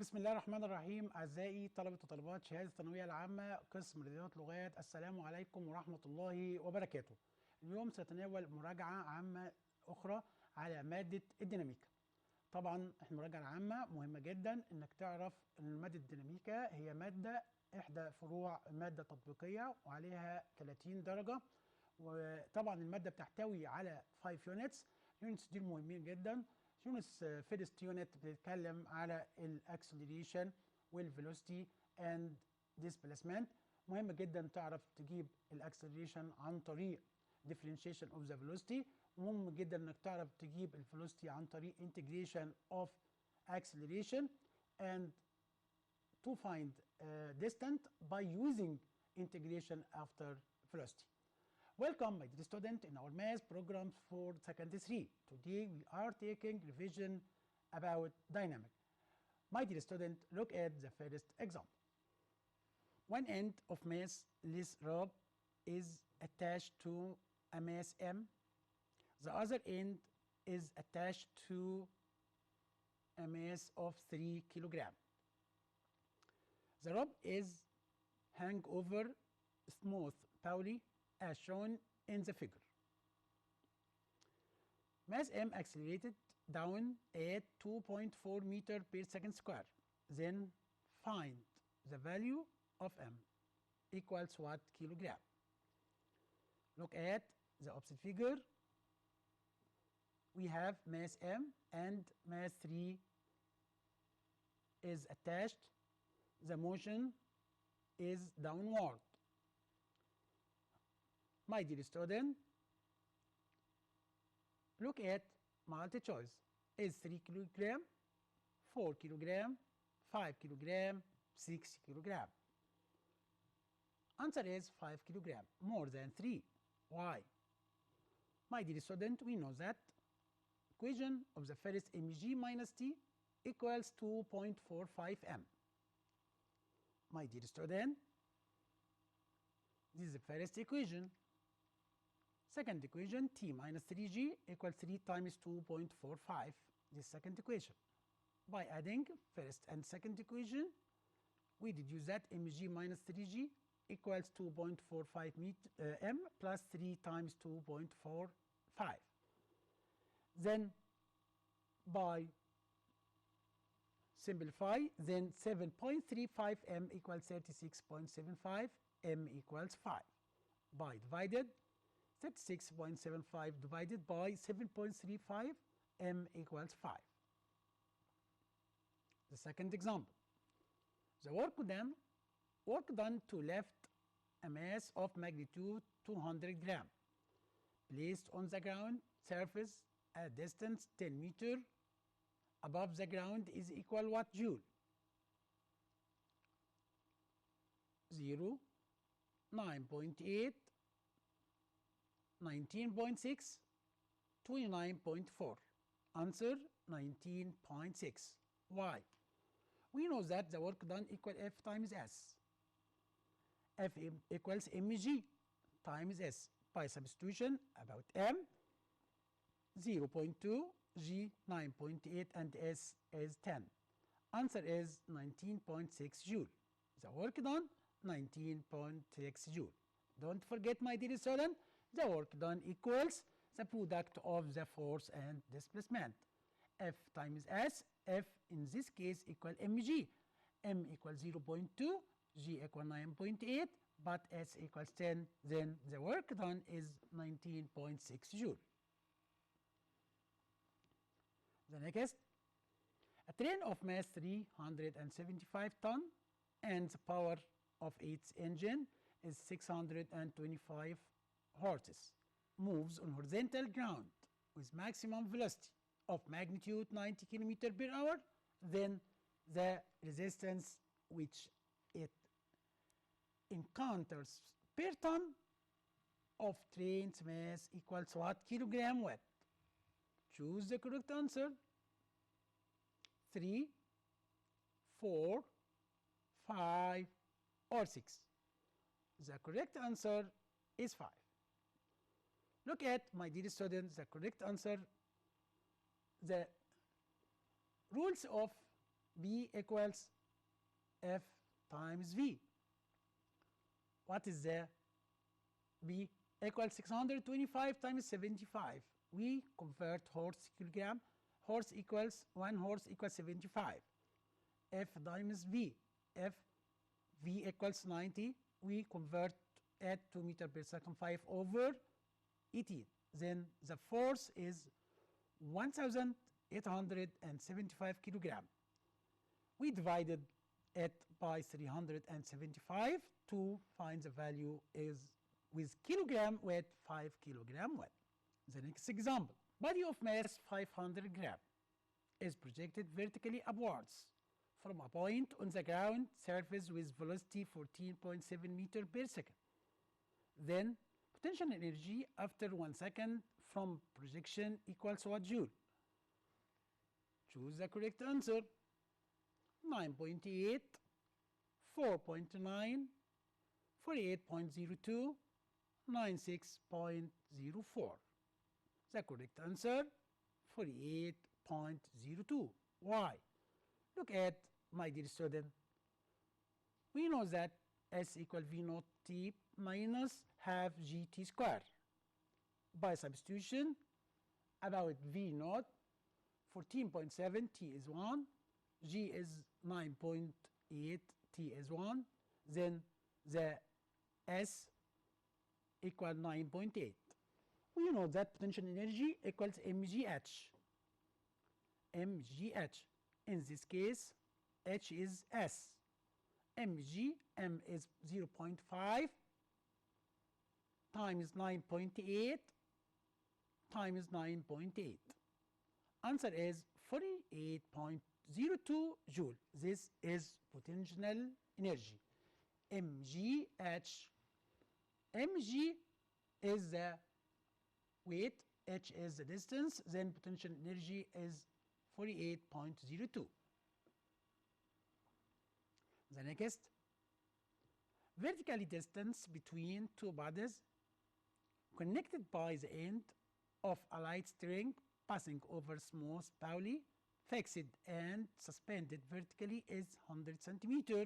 بسم الله الرحمن الرحيم. أعزائي طلبة وطالبات شهادة الثانوية العامة قسم رياضات لغات، السلام عليكم ورحمة الله وبركاته. اليوم سنتناول مراجعة عامة أخرى على مادة الديناميكا. طبعا المراجعة العامة مهمة جدا إنك تعرف إن مادة الديناميكا هي مادة إحدى فروع مادة تطبيقية وعليها 30 درجة، وطبعا المادة بتحتوي على 5 يونتس. يونتس دي مهمين جدا. يونتس فيرست يونت بتتكلم على الاكسلريشن والفيلوسيتي اند ديسبيسمنت. مهم جدا تعرف تجيب الاكسلريشن عن طريق differentiation of the velocity، ومهم جدا انك تعرف تجيب الفيلوسيتي عن طريق integration of acceleration and to find distance by using integration after velocity. Welcome my dear student in our math programs for secondary 3. Today we are taking revision about dynamic. My dear student, look at the first example. One end of mass less rod is attached to a mass M. The other end is attached to a mass of 3 kg. The rod is hung over smooth pulley as shown in the figure. Mass M accelerated down at 2.4 meter per second square. Then find the value of M equals what kilogram. Look at the opposite figure. We have mass M and mass 3 is attached. The motion is downward. My dear student, look at multi choice. Is 3 kg, 4 kg, 5 kg, 6 kg. Answer is 5 kg, more than 3. Why? My dear student, we know that equation of the first mg minus t equals 2.45 m. My dear student, this is the first equation. Second equation, t minus 3g equals 3 times 2.45. This second equation. By adding first and second equation, we deduce that mg minus 3g equals 2.45 m plus 3 times 2.45. Then by simplify, then 7.35 m equals 36.75, m equals 5. By divided, 36.75 divided by 7.35, m equals 5. The second example. The work done to lift a mass of magnitude 200 gram placed on the ground surface at a distance 10 meter above the ground is equal what joule? 0, 9.8, 19.6, 29.4. Answer 19.6. Why? We know that the work done equal F times S. F equals mg times S. By substitution about M, 0.2, G 9.8 and S is 10. Answer is 19.6 joule. The work done 19.6 joule. Don't forget my dear student, the work done equals the product of the force and displacement. F times S, F in this case equal mg. M equals 0.2, G equal 9.8, but S equals 10, then the work done is 19.6 joule. The next, a train of mass 375 ton and the power of its engine is 625 horses, moves on horizontal ground with maximum velocity of magnitude 90 km per hour, then the resistance which it encounters per ton of train's mass equals what kilogram what? Choose the correct answer. 3, 4, 5 or 6. The correct answer is 5. Look at my dear students, the correct answer. The rules of B equals F times V. What is the B? Equals 625 times 75. We convert horse kilogram. Horse equals 1 horse equals 75. F times V. F V equals 90. We convert at 2 meter per second 5 over 18. Then the force is 1875 kilogram. We divided it by 375 to find the value is with kilogram weight 5 kilogram weight. The next example, body of mass 500 gram is projected vertically upwards from a point on the ground surface with velocity 14.7 meter per second. Then potential energy after 1 second from projection equals what joule? Choose the correct answer. 9.8, 4.9, 48.02, 96.04. The correct answer 48.02. Why? Look at, my dear student, we know that S equal V naught T minus half GT square. By substitution, about V naught, 14.7 T is 1, G is 9.8 T is 1, then the S equal 9.8. We know that potential energy equals mgh. mgh. In this case, h is S. mg, m is 0.5 times 9.8 times 9.8. Answer is 48.02 joule. This is potential energy. mgh. mg is the weight, h is the distance, then potential energy is 48.02. The next, vertically distance between two bodies connected by the end of a light string passing over smooth Pauli, fixed and suspended vertically is 100 centimeter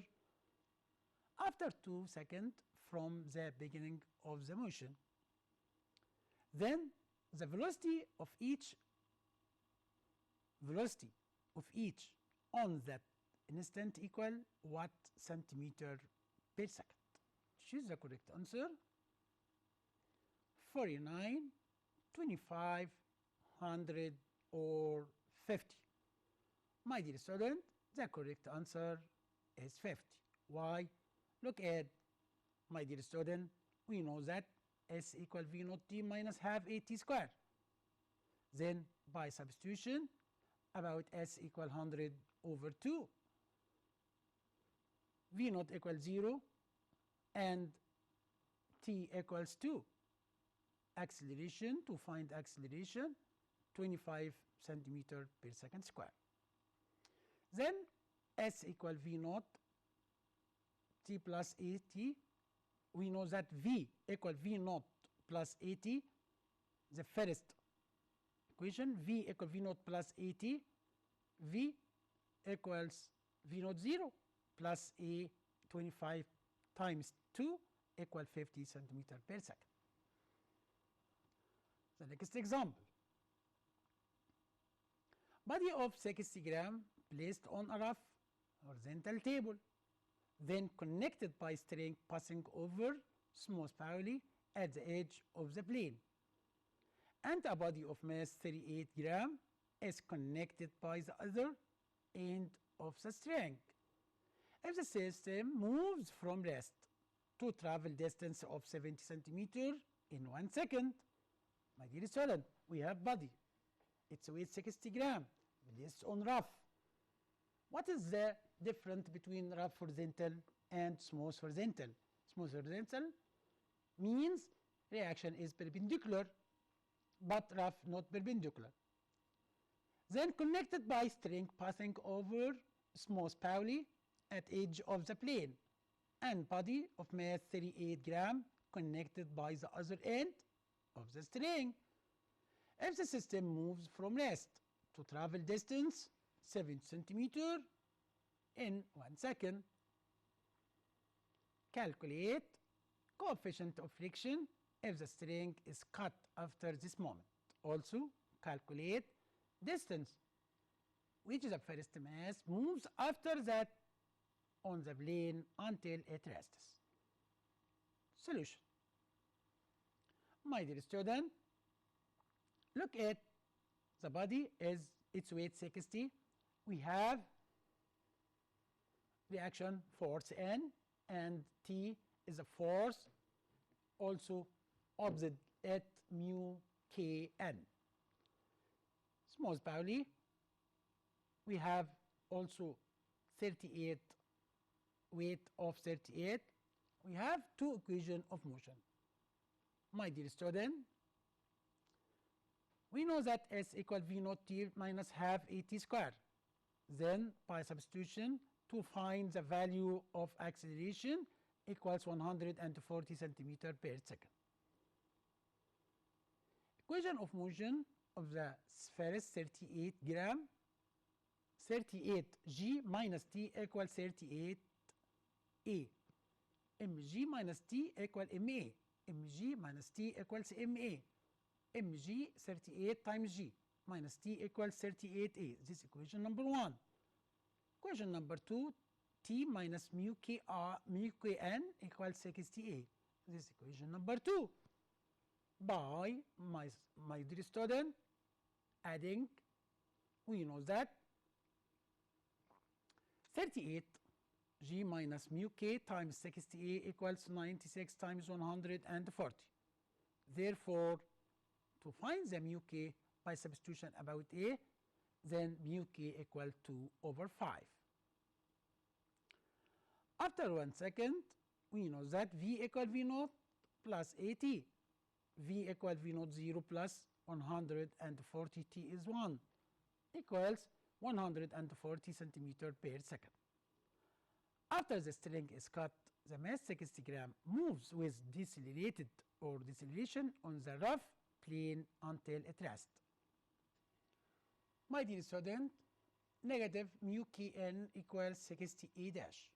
after 2 seconds from the beginning of the motion. Then the velocity of each on that instant equal what centimeter per second. Choose the correct answer. 49, 25, 100 or 50. My dear student, the correct answer is 50. Why? Look at, my dear student, we know that S equal V naught T minus half AT square. Then by substitution, about S equal 100 over 2. V naught equals 0 and T equals 2. Acceleration, to find acceleration, 25 centimeter per second square. Then S equal V naught T plus AT. We know that V equal V naught plus AT. The first equation, V equal V naught plus AT. V equals V naught 0 plus A 25 times 2 equal 50 centimeter per second. The next example. Body of 60 gram placed on a rough horizontal table, then connected by string passing over smooth Pauli at the edge of the plane. And a body of mass 38 gram is connected by the other end of the string. If the system moves from rest to travel distance of 70 centimeter in 1 second, my dear student, we have body. Its weight 60 gram, placed on rough. What is the difference between rough horizontal and smooth horizontal? Smooth horizontal means reaction is perpendicular, but rough not perpendicular. Then connected by string passing over smooth Pauli at edge of the plane, and body of mass 38 gram connected by the other end of the string. If the system moves from rest to travel distance 7 centimeter in 1 second. Calculate coefficient of friction if the string is cut after this moment. Also, calculate distance which the first mass moves after that on the plane until it rests. Solution. My dear student, look at the body is its weight 60. We have reaction force N and T is a force also opposite at mu Kn. Most probably we have also 38 weight of 38. We have two equations of motion. My dear student, we know that S equal V naught T minus half AT square. Then by substitution to find the value of acceleration equals 140 centimeter per second. Equation of motion of the first 38 gram, 38 G minus T equals 38 A. mg minus T equal ma. mg minus T equals ma. mg 38 times G minus T equals 38A. This is equation number 1. Equation number 2, T minus mu Kn equals 60A. This is equation number 2. By my dear student, adding, we know that 38 G minus mu K times 60A equals 96 times 140. Therefore, to find the mu K by substitution about A, then mu K equal 2 over 5. After 1 second, we know that V equal V naught plus AT. V equal V naught 0 plus 140 T is 1 equals 140 centimeter per second. After the string is cut, the mass 60 gram moves with decelerated or deceleration on the rough plane until it rests. My dear student, negative mu Kn equals 60A dash.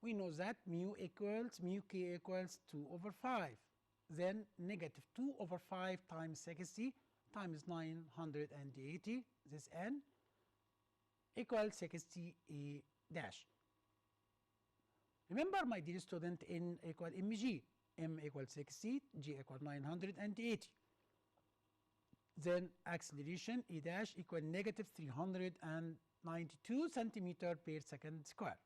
We know that mu K equals 2 over 5. Then negative 2 over 5 times 60 times 980, this N, equals 60A dash. Remember, my dear student, N equal mg, m equals 60, g equal 980. Then acceleration E dash equal negative 392 centimeter per second square.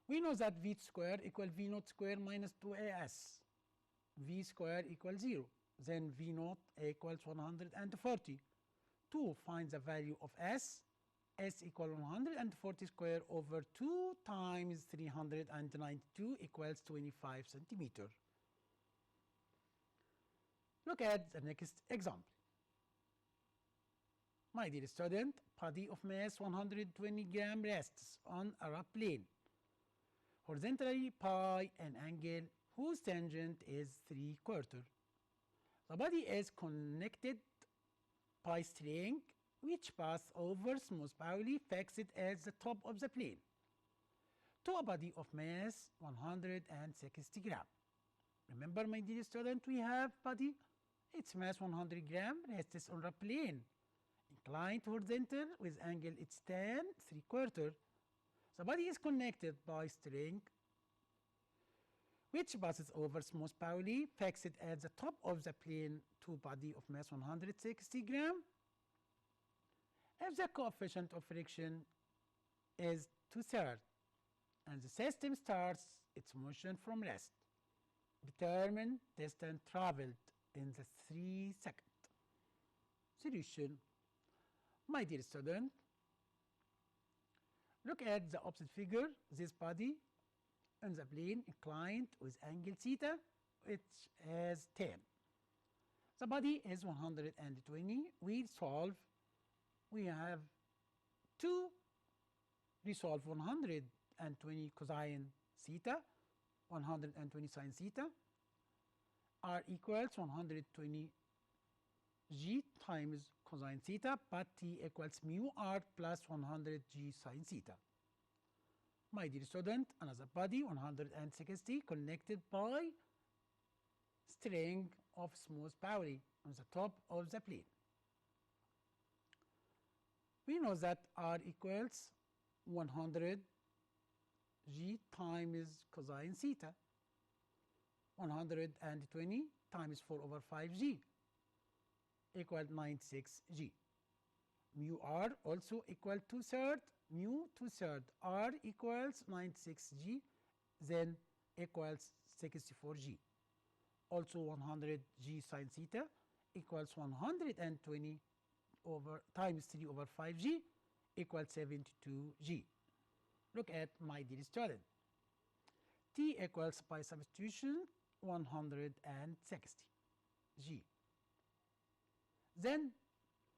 We know that V square equal V naught square minus 2AS. V square equals 0. Then V naught equals 140. To find the value of S equal 140 square over 2 times 392 equals 25 centimeter. Look at the next example. My dear student, body of mass 120 gram rests on a rough plane, horizontally by an angle whose tangent is 3/4. The body is connected by string which pass over smoothly fixed at the top of the plane to a body of mass 160 gram. Remember, my dear student, we have body, its mass 100 gram, rests on a plane, inclined horizontal with angle its tan 3/4. The body is connected by string which passes over smoothly fixed at the top of the plane to body of mass 160 gram. If the coefficient of friction is 2/3 and the system starts its motion from rest, determine distance traveled in the 3 seconds. Solution. My dear student, look at the opposite figure. This body on the plane inclined with angle theta, which has 10. The body is 120. We solve. We have to resolve 120 cosine theta, 120 sine theta, are equals 120 G times cosine theta, but t equals mu r plus 100 g sine theta. My dear student, another body 160 connected by string of smooth Pauli on the top of the plane. We know that r equals 100 g times cosine theta, 120 times 4 over 5g equal 96g. Mu r also equal 2/3, mu 2/3 r equals 96g, then equals 64g. Also 100g sine theta equals 120 over times 3 over 5g equals 72g. Look at my dear student. T equals by substitution 160 g. Then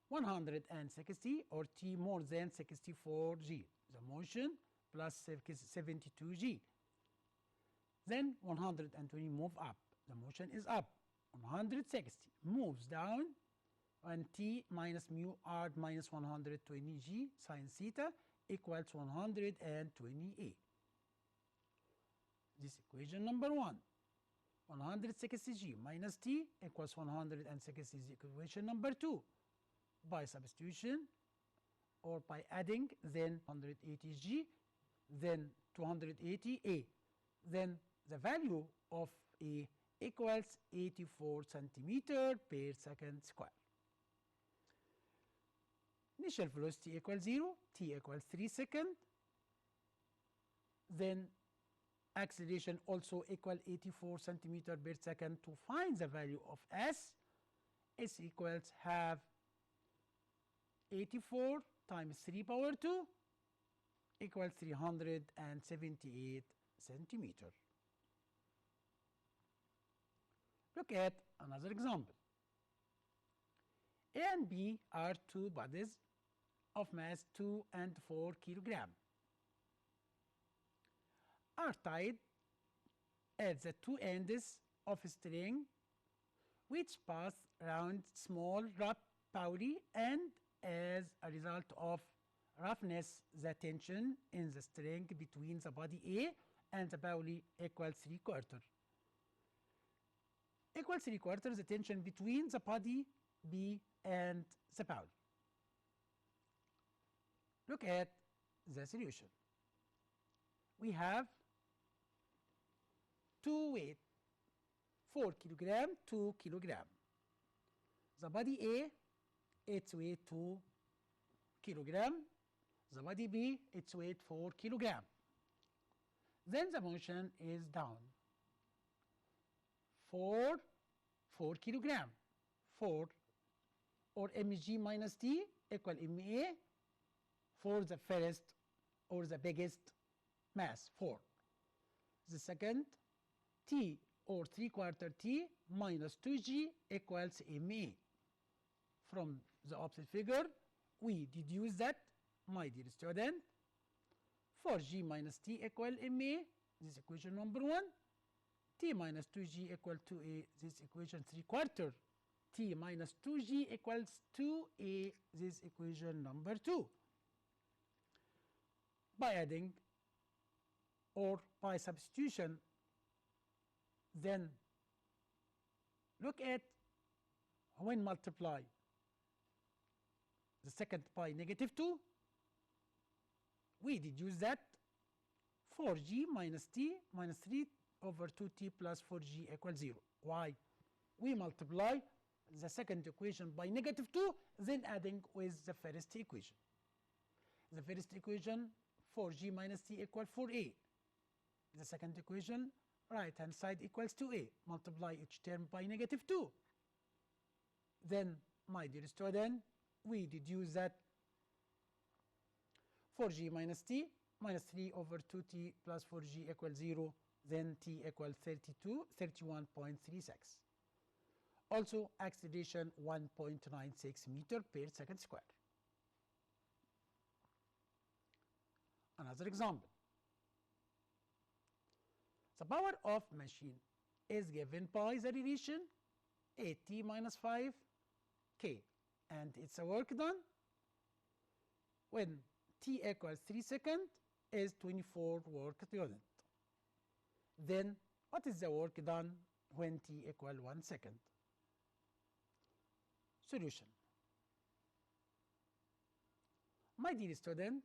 160 or t more than 64 g, the motion plus 72 g. Then 120 move up, the motion is up. 160 moves down, and t minus mu r minus 120 g sine theta equals 128. This equation number 1. 160g minus t equals 160g. Equation number 2. By substitution or by adding, then 180g, then 280a. Then the value of a equals 84 centimeter per second square. Initial velocity equals 0, t equals 3 seconds. Then acceleration also equal 84 centimeter per second. To find the value of s equals half 84 times 3 power 2 equals 378 centimeter. Look at another example. A and B are two bodies of mass 2 and 4 kilogram. Are tied at the two ends of a string which pass around small rough Pauli, and as a result of roughness the tension in the string between the body A and the Pauli equals 3/4. Equals 3/4 the tension between the body B and the Pauli. Look at the solution. We have two weight 4 kilogram, 2 kilogram. The body A, its weight 2 kilogram. The body B, its weight 4 kilogram. Then the motion is down. 4 kilogram. 4 or mg minus t equal ma for the first or the biggest mass, 4. The second, t or 3/4 t minus 2g equals ma. From the opposite figure, we deduce that, my dear student, 4g minus t equal ma, this equation number 1, t minus 2g equal 2a, this equation 3/4, t minus 2g equals 2a, this equation number 2. By adding or by substitution, then look at when multiply the second by -2, we deduce that 4g minus t minus 3 over 2t plus 4g equals 0. Why? We multiply the second equation by -2, then adding with the first equation. The first equation, 4g minus t equal 4a. The second equation, right hand side equals 2a. Multiply each term by -2. Then, my dear student, we deduce that 4g minus t minus 3 over 2t plus 4g equals 0. Then t equals 31.36. Also, acceleration 1.96 meter per second square. Another example. The power of machine is given by the relation 8t minus 5 k. and it's a work done when t equals 3 seconds is 24 work unit. Then what is the work done when t equal 1 second? Solution. My dear student,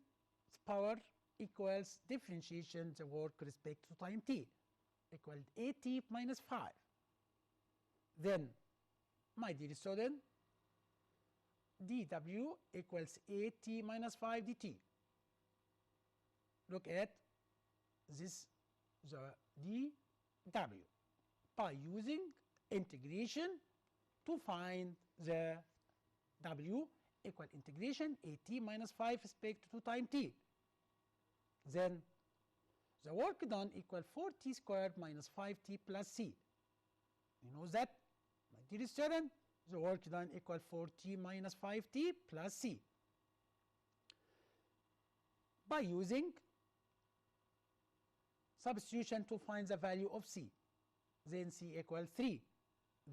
power equals differentiation the work respect to time t equal at minus 5. Then, my dear student, dw equals at minus 5 dt. Look at this, the dw, by using integration to find the w equal integration at minus 5 respect to time t. Then the work done equal 4t squared minus 5t plus c. You know that, my dear student, the work done equal 4t minus 5t plus c. By using substitution to find the value of c, then c equals 3.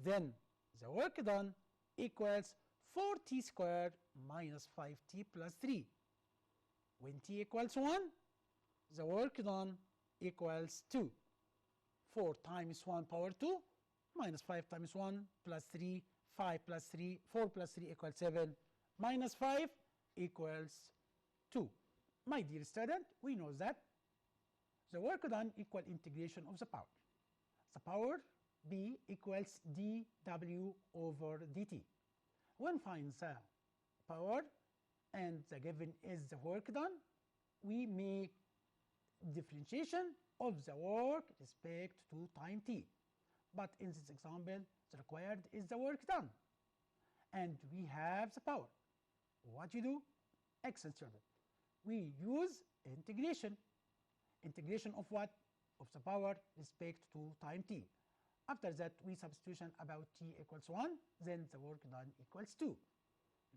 Then the work done equals 4t squared minus 5t plus 3. When t equals 1, the work done equals 2. 4 times 1 power 2 minus 5 times 1 plus 3, 5 plus 3, 4 plus 3 equals 7, minus 5 equals 2. My dear student, we know that the work done equal integration of the power. The power B equals dw over dt. When find the power and the given is the work done, we make differentiation of the work respect to time t. But in this example, the required is the work done, and we have the power. What you do? Excellent student. We use integration. Integration of what? Of the power respect to time t. After that, we substitution about t equals 1, then the work done equals 2.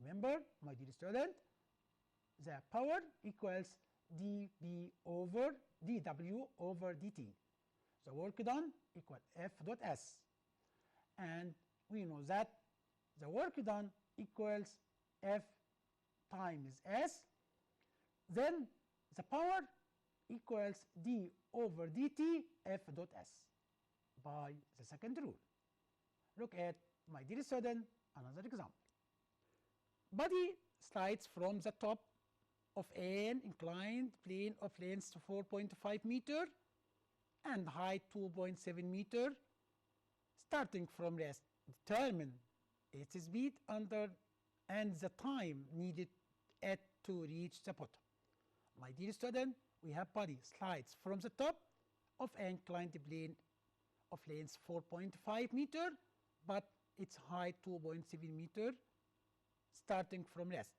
Remember, my dear student, the power equals dw over dt. The work done equal F dot S. And we know that the work done equals F times S. Then the power equals d over dt F dot S by the second rule. Look at, my dear student, another example. Body slides from the top of an inclined plane of length 4.5 meter and height 2.7 meter. Starting from rest, determine its speed under and the time needed to reach the bottom. My dear student, we have body slides from the top of an inclined plane of length 4.5 meter, but its height 2.7 meter, starting from rest.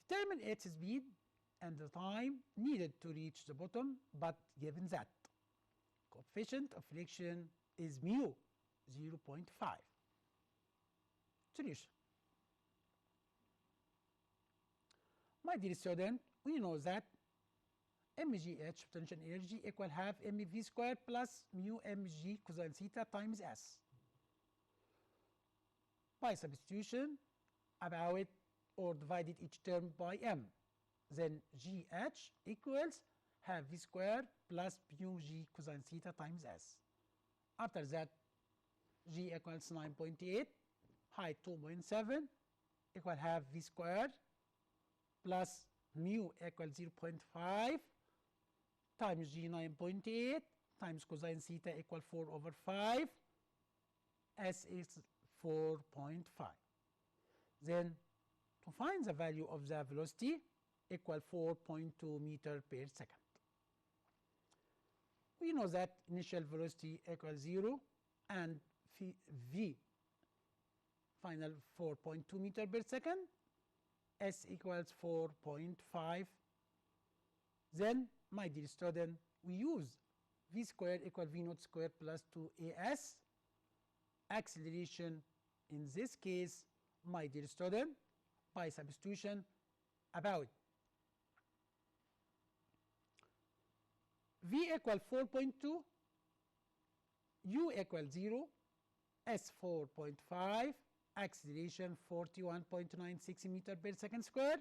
Determine its speed and the time needed to reach the bottom, but given that coefficient of friction is mu 0.5. Solution. My dear student, we know that mgh potential energy equal half mv squared plus mu mg cosine theta times s. By substitution about or divided each term by m, then gh equals half v squared plus mu g cosine theta times s. After that, g equals 9.8, height 2.7 equal half v squared plus mu equals 0.5 times g 9.8 times cosine theta equal 4 over 5, s is 4.5. Then to find the value of the velocity equal 4.2 meter per second. We know that initial velocity equals 0 and v final 4.2 meter per second, s equals 4.5. Then, my dear student, we use v squared equal v naught squared plus 2as. Acceleration in this case, my dear student, by substitution about v equal 4.2, u equal 0, s 4.5, acceleration 41.96 meter per second square,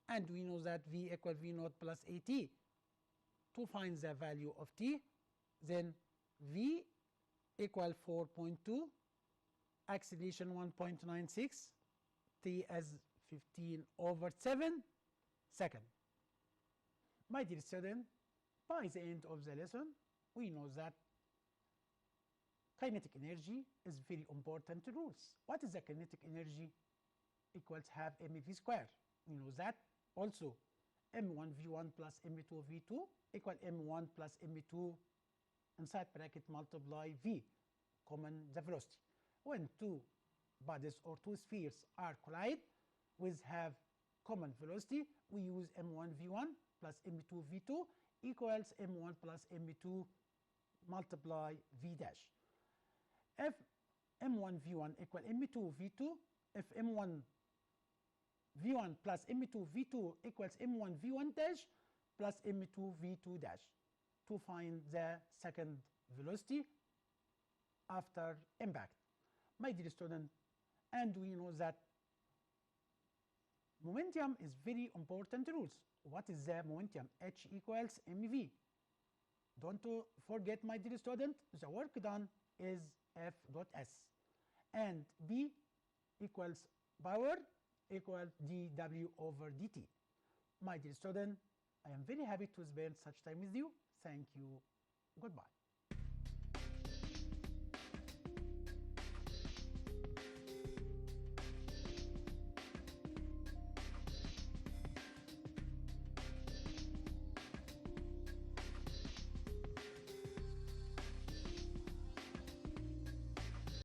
and we know that v equal v naught plus at. To find the value of t, then v equal 4.2, acceleration 1.96, t as 15/7 second. My dear student, by the end of the lesson, we know that kinetic energy is very important rules. What is the kinetic energy? Equals half mv square. We know that also m1 v1 plus m2 v2 equal m1 plus m2 inside bracket multiply v, common the velocity. When two bodies or two spheres are collide with have common velocity, we use m1 v1 plus m2 v2 equals m1 plus m2 multiply v dash. If m1 v1 equal m2 v2, if m1 v1 plus m2 v2 equals m1 v1 dash plus m2 v2 dash, to find the second velocity after impact. My dear student, and we know that momentum is very important rules. What is the momentum? H equals mv. Don't forget, my dear student, the work done is F dot S, and B equals power equal dw over dt. My dear student, I am very happy to spend such time with you. Thank you. Goodbye.